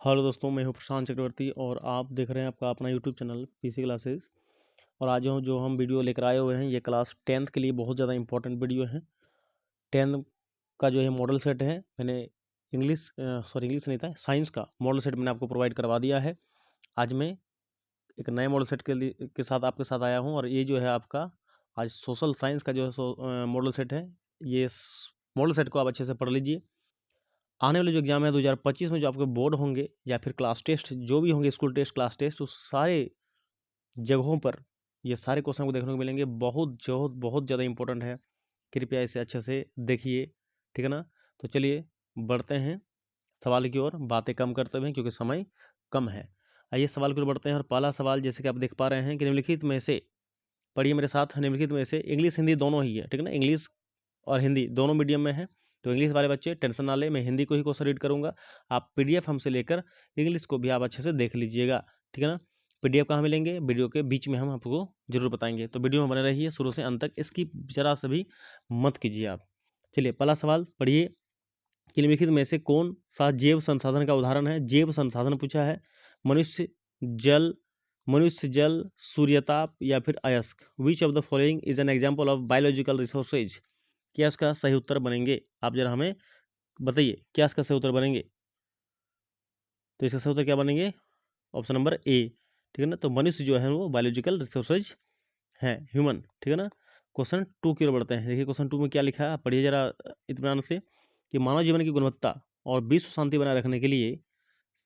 Hello दोस्तों, मैं हूं प्रशांत चक्रवर्ती और आप देख रहे हैं आपका अपना यूट्यूब चैनल पीसी क्लासेस। और आज जो हम वीडियो लेकर आए हुए हैं ये क्लास 10th के लिए बहुत ज़्यादा इंपॉर्टेंट वीडियो है। 10th का जो है मॉडल सेट है, मैंने इंग्लिश नहीं था, साइंस का मॉडल सेट मैंने आपको प्रोवाइड करवा दिया है। आज मैं एक नए मॉडल सेट के साथ आपके साथ आया हूँ और ये जो है आपका आज सोशल साइंस का जो है मॉडल सेट है। ये मॉडल सेट को आप अच्छे से पढ़ लीजिए। आने वाले जो एग्ज़ाम है 2025 में जो आपके बोर्ड होंगे या फिर क्लास टेस्ट जो भी होंगे, स्कूल टेस्ट, क्लास टेस्ट, उस सारे जगहों पर ये सारे क्वेश्चन को देखने को मिलेंगे। बहुत ज़्यादा इंपॉर्टेंट है। कृपया इसे अच्छे से देखिए, ठीक है ना। तो चलिए बढ़ते हैं सवाल की ओर, बातें कम करते हुए क्योंकि समय कम है। आइए सवाल की ओर बढ़ते हैं। और पहला सवाल जैसे कि आप देख पा रहे हैं कि निम्नलिखित में से, पढ़िए मेरे साथ, निम्नलिखित में से इंग्लिश हिंदी दोनों ही है, ठीक है ना। इंग्लिश और हिंदी दोनों मीडियम में है। तो इंग्लिश वाले बच्चे टेंशन ना ले, मैं हिंदी को ही क्वेश्चन रीड करूंगा। आप पीडीएफ हमसे लेकर इंग्लिश को भी आप अच्छे से देख लीजिएगा, ठीक है ना। पीडीएफ कहाँ मिलेंगे? वीडियो के बीच में हम आपको जरूर बताएंगे, तो वीडियो में बने रहिए शुरू से अंत तक, इसकी जरा से भी मत कीजिए आप। चलिए पहला सवाल पढ़िए कि निम्नलिखित में से कौन सा जैव संसाधन का उदाहरण है? जैव संसाधन पूछा है। मनुष्य, जल, सूर्यताप या फिर अयस्क। Which of the following is an example of biological resources? क्या इसका सही उत्तर बनेंगे? आप जरा हमें बताइए क्या इसका सही उत्तर बनेंगे। तो इसका सही उत्तर क्या बनेंगे? ऑप्शन नंबर ए, ठीक है ना। तो मनुष्य जो है वो बायोलॉजिकल रिसोर्सेज है, ह्यूमन, ठीक है ना। क्वेश्चन 2 की ओर बढ़ते हैं। देखिए क्वेश्चन 2 में क्या लिखा है, पढ़िए जरा इत्मीनान से कि मानव जीवन की गुणवत्ता और विश्व शांति बनाए रखने के लिए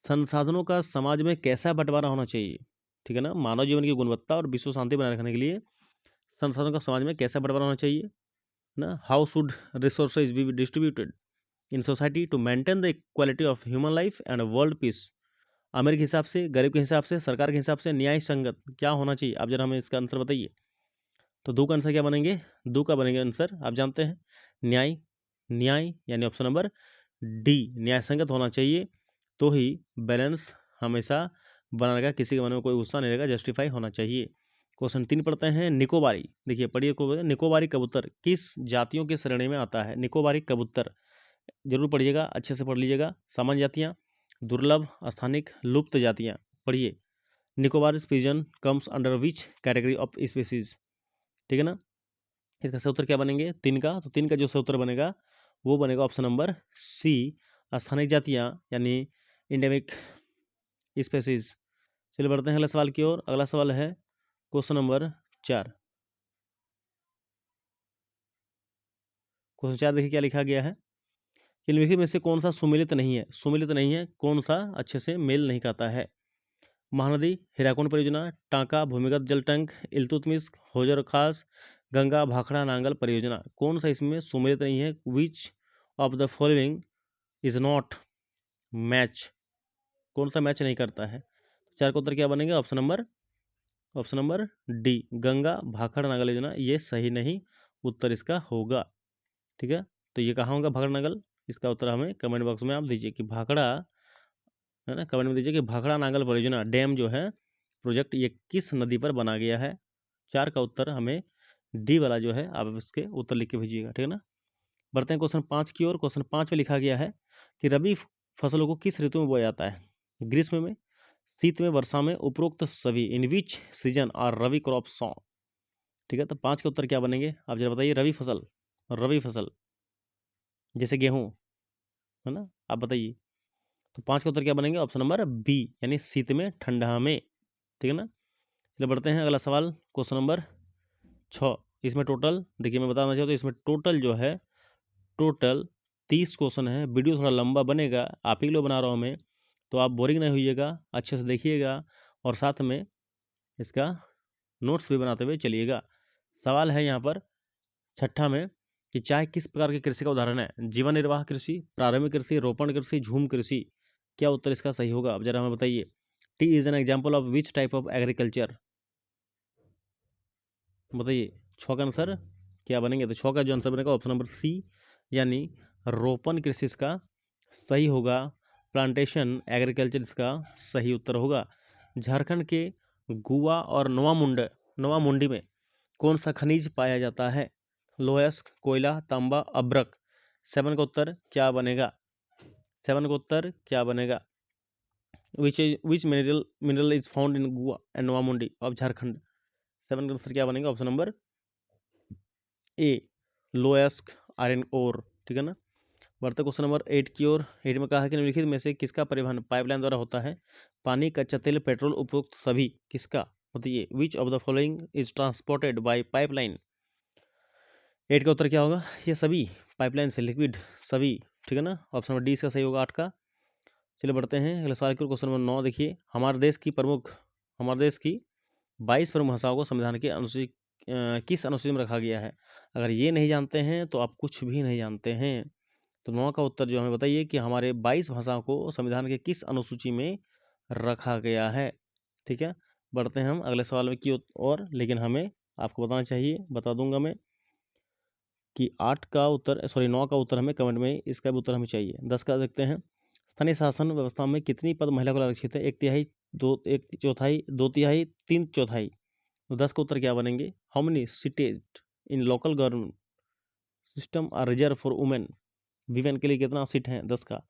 संसाधनों का समाज में कैसा बंटवारा होना चाहिए? ठीक है ना। मानव जीवन की गुणवत्ता और विश्व शांति बनाए रखने के लिए संसाधनों का समाज में कैसा बंटवारा होना चाहिए ना। How should resources be distributed in society to maintain the equality of human life and world peace? अमीर के हिसाब से, गरीब के हिसाब से, सरकार के हिसाब से न्याय संगत क्या होना चाहिए? आप जरा हमें इसका आंसर बताइए। तो दो का आंसर क्या बनेंगे? दो का बनेंगे आंसर, आप जानते हैं, न्याय। न्याय यानी ऑप्शन नंबर डी, न्याय संगत होना चाहिए, तो ही बैलेंस हमेशा बना रहेगा, किसी के मन में कोई गुस्सा नहीं रहेगा, जस्टिफाई होना चाहिए। क्वेश्चन 3 पढ़ते हैं। निकोबारी, देखिए पढ़िए को, निकोबारी कबूतर किस जातियों के श्रेणी में आता है? निकोबारी कबूतर जरूर पढ़िएगा, अच्छे से पढ़ लीजिएगा। सामान्य जातियाँ, दुर्लभ, स्थानिक, लुप्त जातियाँ। पढ़िए Nicobar pigeon comes under which category of species? ठीक है ना। इसका सही उत्तर क्या बनेंगे? 3 का। तो 3 का जो सही उत्तर बनेगा वो बनेगा ऑप्शन नंबर सी, स्थानिक जातियाँ यानी इंडेमिक स्पेसीज। चलिए बढ़ते हैं अगले सवाल की ओर। अगला सवाल है क्वेश्चन नंबर 4। क्वेश्चन 4 देखिए क्या लिखा गया है कि निम्नलिखित में से कौन सा सुमेलित नहीं है? सुमेलित नहीं है, कौन सा अच्छे से मेल नहीं खाता है? महानदी, हीराकुंड परियोजना, टांका भूमिगत जल टैंक, इल्तुतमिश, होजर खास, गंगा भाखड़ा नांगल परियोजना। कौन सा इसमें सुमेलित नहीं है? Which of the following is not match? कौन सा मैच नहीं करता है? चार का उत्तर क्या बनेगा? Option number D, Ganga Bhakra Nangal योजना, ये सही नहीं उत्तर इसका होगा, ठीक है। तो ये कहाँ होगा भाखड़ा नागल? इसका उत्तर हमें कमेंट बॉक्स में आप दीजिए कि भाखड़ा, है ना, कमेंट में दीजिए कि भाखड़ा नांगल परियोजना डैम जो है प्रोजेक्ट ये किस नदी पर बना गया है? 4 का उत्तर हमें डी वाला जो है आप इसके उत्तर लिख के भेजिएगा, ठीक है ना। बढ़ते हैं क्वेश्चन 5 की ओर। क्वेश्चन 5 में लिखा गया है कि रबी फसलों को किस ऋतु में बोया जाता है? ग्रीष्म में, शीत में, वर्षा में, उपरोक्त सभी। In which season are rabi crop sow? ठीक है। तो 5 के उत्तर क्या बनेंगे? आप जरा बताइए। रबी फसल जैसे गेहूं, है ना, आप बताइए। तो 5 का उत्तर क्या बनेंगे? ऑप्शन नंबर बी यानी शीत में, ठंडा में, ठीक है ना। चलिए बढ़ते हैं अगला सवाल क्वेश्चन नंबर 6। इसमें टोटल देखिए, मैं बताना चाहता हूँ, इसमें टोटल जो है टोटल 30 क्वेश्चन है। वीडियो थोड़ा लंबा बनेगा, आप ही लोग बना रहा हूँ मैं, तो आप बोरिंग नहीं होइएगा, अच्छे से देखिएगा और साथ में इसका नोट्स भी बनाते हुए चलिएगा। सवाल है यहाँ पर छठा में कि चाय किस प्रकार की कृषि का उदाहरण है? जीवन निर्वाह कृषि, प्रारंभिक कृषि, रोपण कृषि, झूम कृषि। क्या उत्तर इसका सही होगा? अब जरा हमें बताइए। T is an example of which type of agriculture? बताइए 6 का आंसर क्या बनेंगे? तो 6 का जो आंसर बनेगा ऑप्शन नंबर सी यानी रोपण कृषि इसका सही होगा। प्लांटेशन एग्रीकल्चर इसका सही उत्तर होगा। झारखंड के गुआ और नोवा मुंडी में कौन सा खनिज पाया जाता है? लोहयस्क, कोयला, तांबा, अब्रक। 7 का उत्तर क्या बनेगा? 7 का उत्तर क्या बनेगा? Which mineral is found in Goa and Noamundi of Jharkhand. 7 का आंसर क्या बनेगा? ऑप्शन नंबर ए, लोएस्क आयरन ओर। ठीक है ना। बढ़ते क्वेश्चन नंबर 8 की ओर। 8 में कहा है कि निम्नलिखित में से किसका परिवहन पाइपलाइन द्वारा होता है? पानी, कच्चा तेल, पेट्रोल, उपरोक्त सभी। किसका? बताइए, which of the following is transported by pipeline. 8 का उत्तर क्या होगा? ये सभी पाइपलाइन से लिक्विड सभी। ठीक है ना। ऑप्शन नंबर डी इसका सही होगा 8 का। चलिए बढ़ते हैं अगले सवाल की ओर। क्वेश्चन नंबर 9 देखिए, हमारे देश की 22 प्रमुख भाषाओं को संविधान की अनुसूची किस अनुसूची में रखा गया है? अगर ये नहीं जानते हैं तो आप कुछ भी नहीं जानते हैं। तो 9 का उत्तर जो हमें बताइए कि हमारे 22 भाषाओं को संविधान के किस अनुसूची में रखा गया है। ठीक है। बढ़ते हैं हम अगले सवाल में की और, लेकिन हमें आपको बताना चाहिए, बता दूंगा मैं कि 8 का उत्तर, सॉरी 9 का उत्तर हमें कमेंट में, इसका भी उत्तर हमें चाहिए। 10 का देखते हैं, स्थानीय शासन व्यवस्था में कितनी पद महिला को आरक्षित है? 1/3, 1/4, 2/3, 3/4। तो 10 का उत्तर क्या बनेंगे? How many seats in local government system are reserve for women? Women के लिए कितना सीट है? 10 का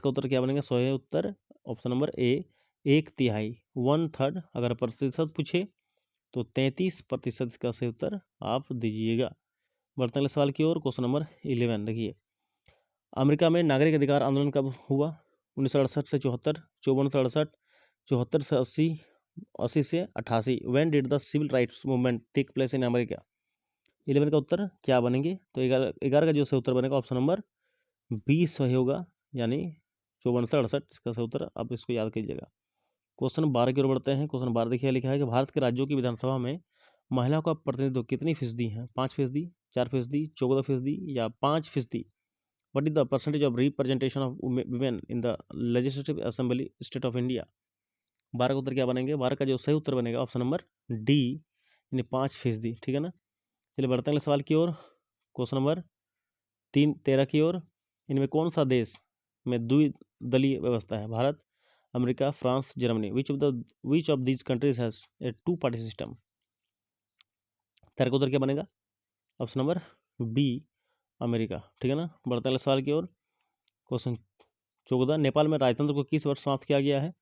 उत्तर क्या बनेगा? सही उत्तर ऑप्शन नंबर ए, 1/3, 1/3। अगर प्रतिशत पूछे तो 33% का सही उत्तर आप दीजिएगा। बढ़ते अगले सवाल की ओर। क्वेश्चन नंबर 11 देखिए, अमेरिका में नागरिक अधिकार आंदोलन कब हुआ? 1968 से 74, 54 से 68, 74 से 80, 80 से 88। When did the civil rights movement take place in America? 11 का उत्तर क्या बनेंगे? तो 11 का जो सही उत्तर बनेगा ऑप्शन नंबर बी सही होगा, यानी 54 से 68 इसका सही उत्तर। आप इसको याद कीजिएगा। क्वेश्चन 12 की ओर बढ़ते हैं। क्वेश्चन 12 देखिए, लिखा है कि भारत के राज्यों की विधानसभा में महिलाओं का प्रतिनिधित्व कितनी फीसदी है? 5%, 4%, 14% या 5%? What is the percentage of representation of women in the legislative assembly state of India? 12 का उत्तर क्या बनेंगे? 12 का जो सही उत्तर बनेगा ऑप्शन नंबर डी, यानी 5%। ठीक है ना। चलिए बढ़ते हैं अगले सवाल की ओर। क्वेश्चन नंबर 13 की ओर, इनमें कौन सा देश में द्विदलीय व्यवस्था है? Bharat, America, France, Germany. Which of these countries has a 2 party system? 13 का उत्तर क्या बनेगा? Option number B, America. ठीक है ना। बढ़ते अगले सवाल की ओर। क्वेश्चन 14, नेपाल में राजतंत्र को किस वर्ष समाप्त किया गया है?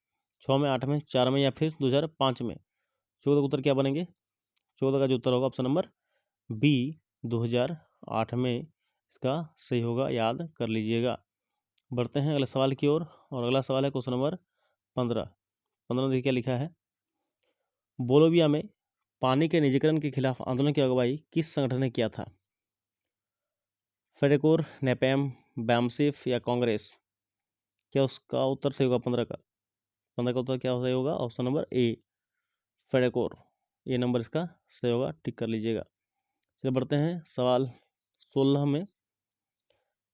6 में, 8 में, 4 में या फिर 2005 में? 14 का उत्तर क्या बनेंगे? 14 का जो उत्तर होगा ऑप्शन नंबर बी, 2008 में इसका सही होगा, याद कर लीजिएगा। बढ़ते हैं अगले सवाल की ओर और अगला सवाल है क्वेश्चन नंबर 15। 15 देखिए क्या लिखा है, बोलोविया में पानी के निजीकरण के खिलाफ आंदोलन की अगुवाई किस संगठन ने किया था? फेडेकोर, नेपेम, बैमसिफ या कांग्रेस? क्या उसका उत्तर सही होगा? 15 का, 15 का उत्तर क्या सही होगा? ऑप्शन नंबर ए, फेडेकोर। ये नंबर इसका सही होगा, टिक कर लीजिएगा। चलिए बढ़ते हैं सवाल 16 में,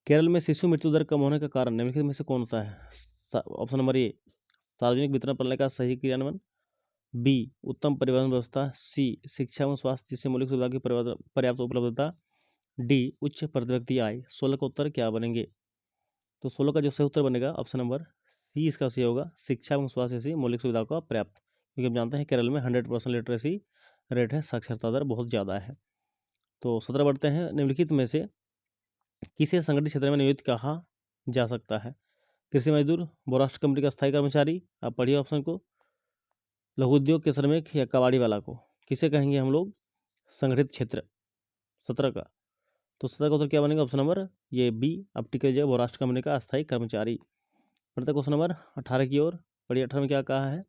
केरल में शिशु मृत्यु दर कम होने का कारण निम्नलिखित में से कौन सा है? ऑप्शन नंबर ए, सार्वजनिक वितरण प्रणाली का सही क्रियान्वयन, बी, उत्तम परिवहन व्यवस्था, सी, शिक्षा एवं स्वास्थ्य जैसे मौलिक सुविधा की पर्याप्त उपलब्धता, डी, उच्च प्रति व्यक्ति आय। 16 का उत्तर क्या बनेंगे? तो 16 का जो सही उत्तर बनेगा ऑप्शन नंबर सी इसका सही होगा, शिक्षा एवं स्वास्थ्य जैसी मौलिक सुविधा का पर्याप्त। क्योंकि हम जानते हैं केरल में 100% लिटरेसी रेट है, साक्षरता दर बहुत ज़्यादा है। तो 17 बढ़ते हैं, निम्नलिखित में से किसे संगठित क्षेत्र में नियोजित कहा जा सकता है? कृषि मजदूर, बहुराष्ट्र कंपनी का स्थायी कर्मचारी, आप पढ़िए ऑप्शन को, लघु उद्योग के श्रमिक या कबाड़ी वाला को, किसे कहेंगे हम लोग संगठित क्षेत्र? 17 का, तो 17 का उत्तर क्या बनेगा? ऑप्शन नंबर ये बी, अब टिक लीजिए, बहुराष्ट्र कंपनी का अस्थायी कर्मचारी। बढ़ते क्वेश्चन नंबर 18 की ओर। पढ़िए 18 में क्या कहा है,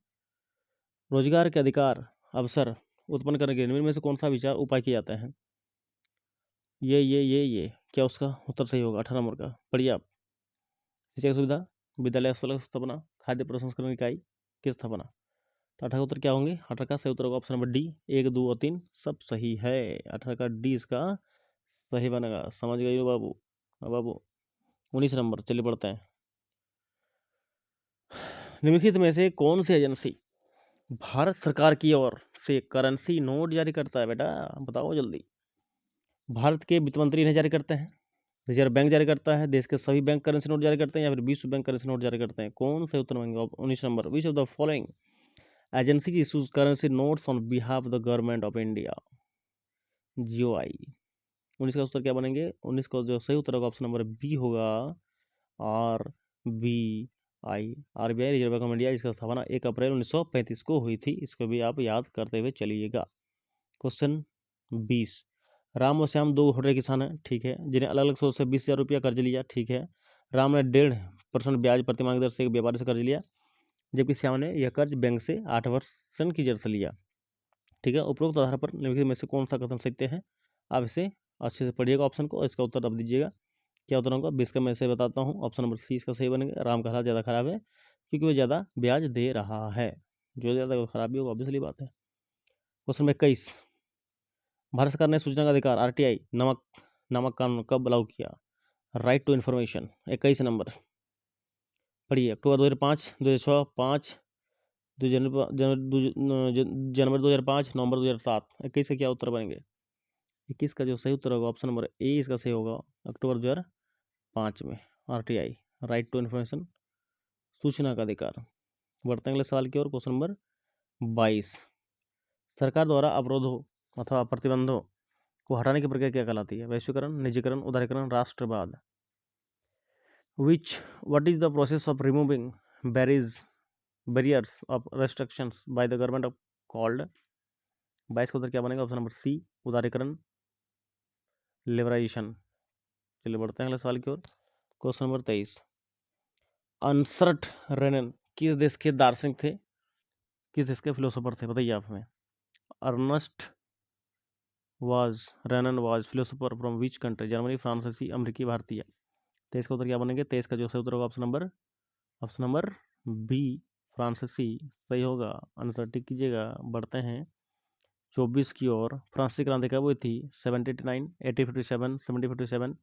रोजगार के अधिकार अवसर उत्पन्न करने के लिए निम्न में से कौन सा विचार उपाय किया जाता है? ये क्या उसका उत्तर सही होगा? 18 नंबर का पढ़िए आप, शिक्षा की सुविधा, विद्यालय अस्पताल की स्थापना, खाद्य प्रसंस्करण इकाई की स्थापना। तो 18 का उत्तर क्या होंगे? 18 का सही उत्तर होगा ऑप्शन नंबर डी, 1, 2 और 3 सब सही है। 18 का डी इसका सही बनेगा, समझ गए हो बाबू? हाँ बाबू। 19 नंबर, चलिए बढ़ते हैं, निम्नलिखित में से कौन सी एजेंसी भारत सरकार की ओर से करेंसी नोट जारी करता है? बेटा बताओ जल्दी। भारत के वित्त मंत्री इन्हें जारी करते हैं, रिजर्व बैंक जारी करता है, देश के सभी बैंक करेंसी नोट जारी करते हैं, या फिर विश्व बैंक करेंसी नोट जारी करते हैं? कौन से उत्तर मांगेंगे? 19 number, which of the following agency issues currency notes on behalf of the government of India? GOI. 19 का उत्तर क्या बनेंगे? 19 का जो सही उत्तर होगा ऑप्शन नंबर बी होगा, R B RBI Reserve Bank of India, इसका स्थापना 1 अप्रैल 1935 को हुई थी। इसको भी आप याद करते हुए चलिएगा। क्वेश्चन 20, राम और श्याम 2 छोटे किसान हैं, ठीक है, जिन्हें अलग अलग सोर्स से 20,000 रुपया कर्ज लिया, ठीक है। राम ने 1.5% ब्याज प्रतिमाह दर से एक व्यापारी से कर्ज लिया, जबकि श्याम ने यह कर्ज बैंक से 8% की दर से लिया, ठीक है। उपरोक्त आधार पर निम्नलिखित में से कौन सा कथन सत्य है? आप इसे अच्छे से पढ़िएगा ऑप्शन को, इसका उत्तर अब दीजिएगा। क्या उत्तर होगा? 20 का मैं से बताता हूँ। ऑप्शन नंबर सी इसका सही बनेगा। राम का हालात ज़्यादा खराब है क्योंकि वो ज़्यादा ब्याज दे रहा है। जो ज़्यादा खराब भी होगा, ऑब्वियसली बात है। क्वेश्चन 21, भारत सरकार ने सूचना का अधिकार आरटीआई नामक कानून कब लागू किया? Right to information. 21 नंबर पढ़िए। अक्टूबर 2005, 2006, 5 जनवरी 2005, नवंबर 2007। 21 का क्या उत्तर बनेंगे? 21 का जो सही उत्तर होगा ऑप्शन नंबर ए इसका सही होगा, अक्टूबर 2005 में आरटीआई, राइट टू इन्फॉर्मेशन, सूचना का अधिकार। बढ़ते हैं अगले सवाल की ओर। क्वेश्चन नंबर 22, सरकार द्वारा अवरोधों अथवा प्रतिबंधों को हटाने की प्रक्रिया क्या कहलाती है? वैश्वीकरण, निजीकरण, उदारीकरण, राष्ट्रवाद। What is the process of removing barriers of restrictions by the government of called? 22 का उत्तर क्या बनेगा? ऑप्शन नंबर सी, उदारीकरण, लिबराइजेशन। चलिए बढ़ते हैं अगले सवाल की ओर। क्वेश्चन नंबर 23, अनसर्ट रेनन किस देश के दार्शनिक थे, किस देश के फिलोसोफर थे? बताइए आप हमें। Ernst Renan was philosopher from which country? Germany, फ्रांसीसी, अमेरिकी, भारतीय। 23 का उत्तर क्या बनेंगे? 23 का जो सही उत्तर होगा ऑप्शन नंबर बी, फ्रांसीसी सही होगा। आंसर टिक कीजिएगा। बढ़ते हैं 24 की ओर। फ्रांसीसी क्रांति कब हुई थी? 1789, 1857, 1757,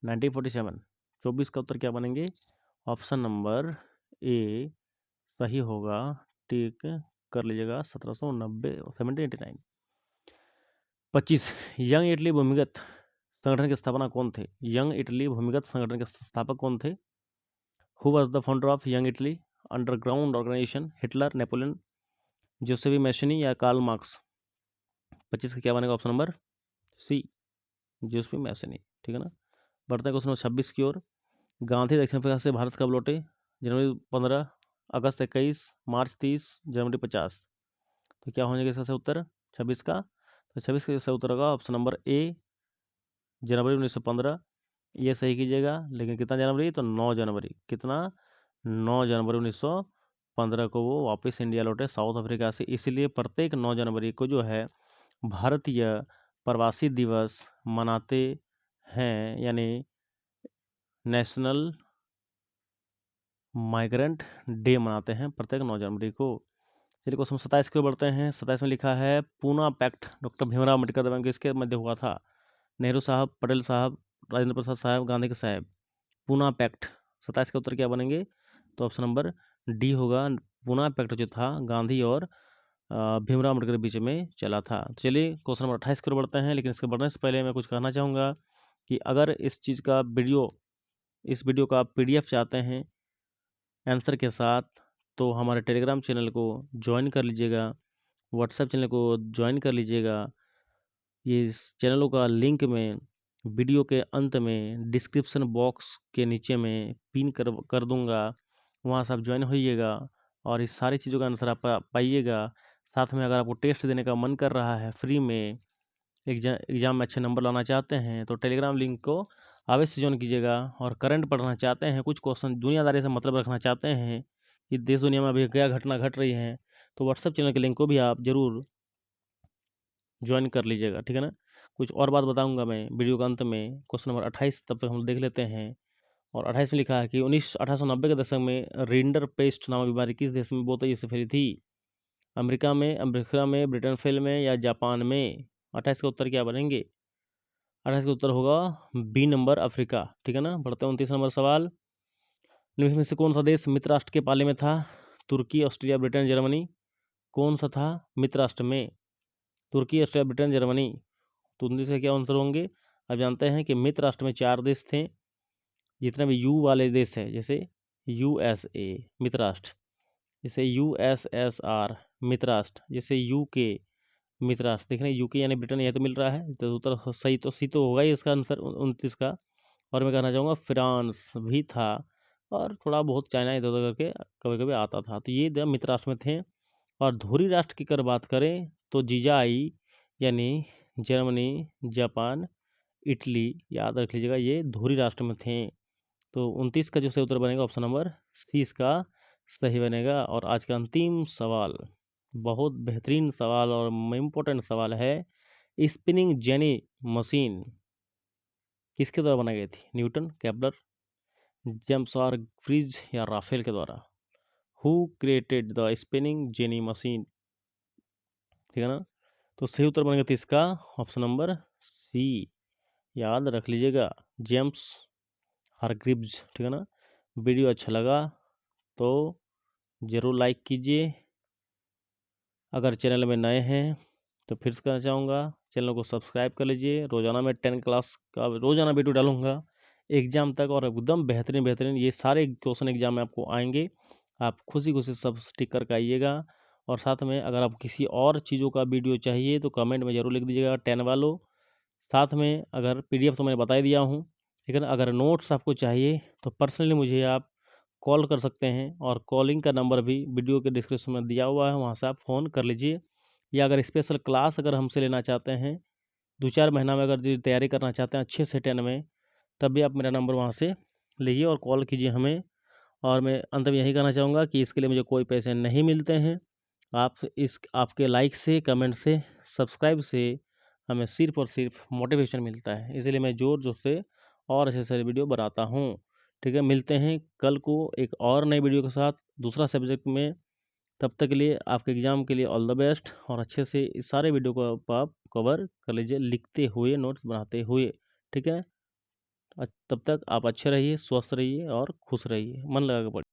1947। 24 का उत्तर क्या बनेंगे? ऑप्शन नंबर ए सही होगा, टिक कर लीजिएगा। 1790, 1789। 25, यंग इटली भूमिगत संगठन की स्थापना कौन थे? यंग इटली भूमिगत संगठन के संस्थापक कौन थे? Who was the founder of young Italy underground organisation? Hitler, Napoleon, Giuseppe Mazzini या कार्ल मार्क्स? 25 का क्या बनेगा? ऑप्शन नंबर सी, जोसेफी मैशनी, ठीक है ना। बढ़ते हैं क्वेश्चन नंबर 26 की ओर। गांधी दक्षिण अफ्रीका से भारत कब लौटे? जनवरी 15, अगस्त 21, मार्च 30, जनवरी 50। तो क्या होने का इसका सही उत्तर 26 का? तो 26 का सही उत्तर होगा ऑप्शन नंबर ए, जनवरी 1915। ये सही कीजिएगा। लेकिन कितना जनवरी? तो 9 जनवरी। कितना? 9 जनवरी 1915 को वो वापस इंडिया लौटे साउथ अफ्रीका से। इसलिए प्रत्येक 9 जनवरी को जो है भारतीय प्रवासी दिवस मनाते हैं, यानी नेशनल माइग्रेंट डे मनाते हैं प्रत्येक 9 जनवरी को। चलिए क्वेश्चन 27 की ओर बढ़ते हैं। 27 में लिखा है पूना पैक्ट डॉक्टर भीमराव अम्बेडकर द्वारा किसके मध्य हुआ था? नेहरू साहब, पटेल साहब, राजेंद्र प्रसाद साहब, गांधी के साहब। पूना पैक्ट, 27 का उत्तर क्या बनेंगे? तो ऑप्शन नंबर डी होगा। पूना पैक्ट जो था गांधी और भीमराव अम्बेडकर के बीच में चला था। तो चलिए क्वेश्चन नंबर 28 की ओर बढ़ते हैं। लेकिन इसके बढ़ने से पहले मैं कुछ कहना चाहूँगा कि अगर इस वीडियो का आप PDF चाहते हैं आंसर के साथ, तो हमारे टेलीग्राम चैनल को ज्वाइन कर लीजिएगा, व्हाट्सएप चैनल को ज्वाइन कर लीजिएगा। ये इस चैनलों का लिंक में वीडियो के अंत में डिस्क्रिप्शन बॉक्स के नीचे में पिन कर दूंगा, वहाँ से आप ज्वाइन होइएगा और इस सारी चीज़ों का आंसर आप पाइएगा। साथ में अगर आपको टेस्ट देने का मन कर रहा है, फ्री में एग्जाम में अच्छे नंबर लाना चाहते हैं, तो टेलीग्राम लिंक को अवश्य ज्वाइन कीजिएगा। और करंट पढ़ना चाहते हैं, कुछ क्वेश्चन दुनियादारी से मतलब रखना चाहते हैं कि देश दुनिया में अभी क्या घटना घट रही है, तो व्हाट्सएप चैनल के लिंक को भी आप ज़रूर ज्वाइन कर लीजिएगा, ठीक है ना। कुछ और बात बताऊंगा मैं वीडियो के अंत में। क्वेश्चन नंबर 28 तब तक हम देख लेते हैं। और 28 में लिखा है कि 1890 के दशक में रिंडर पेस्ट नामक बीमारी किस देश में बहुत तेजी से फैली थी? अमेरिका में, ब्रिटेन फेल में या जापान में? 28 का उत्तर क्या बनेंगे? 28 का उत्तर होगा बी नंबर, अफ्रीका, ठीक है ना। बढ़ते हैं 29 नंबर सवाल। निम्न में से कौन सा देश मित्र राष्ट्र के पाले में था? तुर्की, ऑस्ट्रेलिया, ब्रिटेन, जर्मनी। कौन सा था मित्र राष्ट्र में? तुर्की, ऑस्ट्रेलिया, ब्रिटेन, जर्मनी। तो 29 का क्या आंसर होंगे? अब जानते हैं कि मित्र राष्ट्र में 4 देश थे। जितने भी यू वाले देश है, जैसे USA मित्र राष्ट्र, जैसे USSR मित्र राष्ट्र, जैसे UK मित्र राष्ट्र। देख रहे हैं UK यानी ब्रिटेन, यह तो मिल रहा है। तो उत्तर सही तो सी तो होगा ही इसका आंसर 29 का। और मैं कहना चाहूँगा फ्रांस भी था और थोड़ा बहुत चाइना इधर उधर करके कभी कभी आता था। तो ये मित्र राष्ट्र में थे। और धुरी राष्ट्र की अगर बात करें तो जीजाई यानी जर्मनी, जापान, इटली, याद रख लीजिएगा, ये धुरी राष्ट्र में थे। तो 29 का जो सही उत्तर बनेगा ऑप्शन नंबर सी इसका सही बनेगा। और आज का अंतिम सवाल, बहुत बेहतरीन सवाल और इम्पोर्टेंट सवाल है। स्पिनिंग जेनी मशीन किसके द्वारा बनाई गई थी? न्यूटन, केपलर, जेम्स और फ्रिज या राफेल के द्वारा? Who created the spinning jenny machine? ठीक है ना। तो सही उत्तर बनेगा तो इसका ऑप्शन नंबर सी, याद रख लीजिएगा, जेम्स हारग्रीव्स। ठीक है ना। वीडियो अच्छा लगा तो ज़रूर लाइक कीजिए। अगर चैनल में नए हैं तो फिर से कहना चाहूँगा चैनल को सब्सक्राइब कर लीजिए। रोज़ाना मैं 10 क्लास का रोज़ाना वीडियो डालूँगा एग्ज़ाम तक, और एकदम बेहतरीन बेहतरीन ये सारे क्वेश्चन एग्ज़ाम में आपको आएंगे। आप खुशी खुशी सब टिक करके आइएगा। और साथ में अगर आप किसी और चीज़ों का वीडियो चाहिए तो कमेंट में ज़रूर लिख दीजिएगा 10 वालों। साथ में अगर PDF तो मैंने बता ही दिया हूँ, लेकिन अगर नोट्स आपको चाहिए तो पर्सनली मुझे आप कॉल कर सकते हैं। और कॉलिंग का नंबर भी वीडियो के डिस्क्रिप्शन में दिया हुआ है, वहाँ से आप फ़ोन कर लीजिए। या अगर स्पेशल क्लास अगर हमसे लेना चाहते हैं 2-4 महीना में, अगर जी तैयारी करना चाहते हैं अच्छे से 10 में, तब भी आप मेरा नंबर वहाँ से लीजिए और कॉल कीजिए हमें। और मैं अंत में यही कहना चाहूँगा कि इसके लिए मुझे कोई पैसे नहीं मिलते हैं। आपके लाइक से, कमेंट से, सब्सक्राइब से हमें सिर्फ़ और सिर्फ मोटिवेशन मिलता है। इसलिए मैं ज़ोर-ज़ोर से और अच्छे से वीडियो बनाता हूँ। ठीक है, मिलते हैं कल को एक और नई वीडियो के साथ दूसरा सब्जेक्ट में। तब तक के लिए आपके एग्ज़ाम के लिए ऑल द बेस्ट। और अच्छे से इस सारे वीडियो को आप कवर कर लीजिए, लिखते हुए, नोट्स बनाते हुए। ठीक है? तब तक आप अच्छे रहिए, स्वस्थ रहिए और खुश रहिए। मन लगा के पढ़िए।